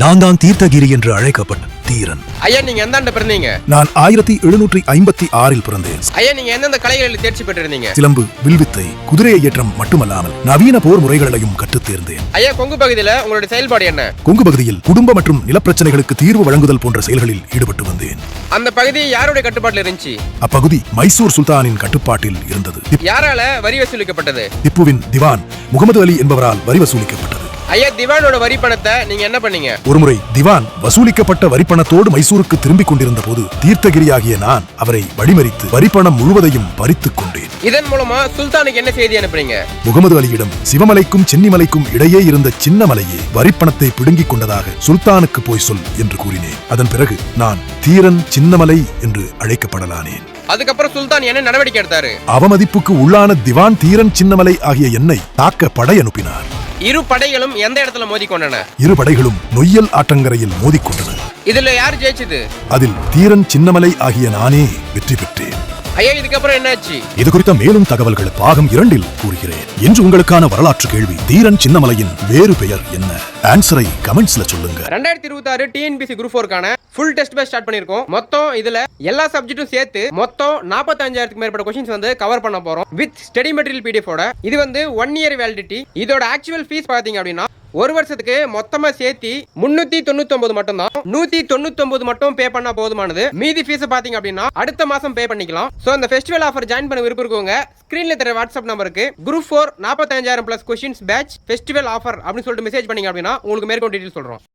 நான் தான் தீர்த்தகிரி என்று அழைக்கப்பட்ட தீரன். ஐயா, நீங்க எந்த ஆண்டு பிறந்தீங்க? நான் 1756 பிறந்தேன். ஐயா, நீங்க எந்தெந்த கலைகளில் தேர்ச்சி பெற்றிருந்தீங்க? சிலம்பு, வில்வித்தை, குதிரை ஏற்றம் மட்டுமல்லாமல் நவீன போர் முறைகளையும் கற்றுத் தேர்ந்தேன். ஐயா, கொங்கு பகுதியில உங்களுடைய செயல்பாடு என்ன? கொங்கு பகுதியில் குடும்ப மற்றும் நிலப்பிரச்சனைகளுக்கு தீர்வு வழங்குதல் போன்ற செயல்களில் ஈடுபட்டு வந்தேன். அந்த பகுதி யாருடைய கட்டுப்பாட்டில் இருந்துச்சு? அப்பகுதி மைசூர் சுல்தானின் கட்டுப்பாட்டில் இருந்தது. யாரால வரி வசூலிக்கப்பட்டது? திப்புவின் திவான் முகமது அலி என்பவரால் வரி வசூலிக்கப்பட்டது. ஐயா, திவானோட வரி பணத்தை நீங்க என்ன பண்ணீங்க? ஒருமுறை திவான் வசூலிக்கப்பட்ட வரிப்பணத்தோடு மைசூருக்கு திரும்பிக் கொண்டிருந்த போது தீர்த்தகிரியாகிய நான் அவரை வழிமறித்து வரிப்பணம் முழுவதையும் பறித்துக் கொண்டேன். இதன் மூலமா சுல்தானுக்கு என்ன செய்தி அனுப்புறீங்க? முகமது அலியிடம் சிவமலைக்கும் சென்னிமலைக்கும் இடையே இருந்த சின்ன மலையே வரிப்பணத்தை பிடுங்கிக் கொண்டதாக சுல்தானுக்கு போய் சொல் என்று கூறினேன். அதன் பிறகு நான் தீரன் சின்னமலை என்று அழைக்கப்படலானேன். அதுக்கப்புறம் சுல்தான் என்ன நடவடிக்கை எடுத்தாரு? அவமதிப்புக்கு உள்ளான திவான் தீரன் சின்னமலை ஆகிய என்னை தாக்க படை அனுப்பினார். இரு படைகளும் எந்த இடத்துல மோதிக்கொண்டன? இரு படைகளும் நொய்யல் ஆற்றங்கரையில் மோதிக்கொண்டன. இதுல யார் ஜெயிச்சது? அதில் தீரன் சின்னமலை ஆகிய நானே வெற்றி பெற்றேன். ஐயா, இதுக்கப்புறம் என்னாச்சு? இது குறித்த மேலும் தகவல்கள் பாகம் 2 கூறுகிறேன். இன்று உங்களுக்கான வரலாற்று கேள்வி: தீரன் சின்னமலையின் வேறு பெயர் என்ன? ஆன்சரை கமெண்ட்ஸ்ல சொல்லுங்க. 2026 டிஎன்பிசி குரூப் 4க்கான ஃபுல் டெஸ்ட் பேட்ச் ஸ்டார்ட் பண்ணிருக்கோம். மொத்தம் இதுல எல்லா சப்ஜெக்ட்டும் சேர்த்து மொத்தம் 45,000க்கு மேற்பட்ட क्वेश्चंस வந்து கவர் பண்ண போறோம் வித் ஸ்டடி மெட்டீரியல் PDF ஓட. இது வந்து 1 இயர் வேலிடிட்டி. இதோட ஆக்சுவல் ஃபீஸ் பாத்தீங்க அப்படின்னா ஒரு வருஷத்துக்கு மொத்தமா சேர்த்து 399 மட்டும் தான். 199 மட்டும் பே பண்ணா போதுமானது. மீதி ஃபீஸ் பாத்தீங்க அப்படின்னா அடுத்த மாசம் பே பண்ணிக்கலாம். சோ அந்த ஃபெஸ்டிவல் ஆஃபர் ஜாயின் பண்ண விருப்பம் இருக்கவங்க ஸ்கிரீன்ல தெரிய வாட்ஸ்அப் நம்பருக்கு group 4 45,000 plus questions batch festival offer அப்படின்னு சொல்லிட்டு மெசேஜ் பண்ணீங்க அப்படின்னா உங்களுக்கு மேற்கொண்டு டீடைல்ஸ் சொல்றோம்.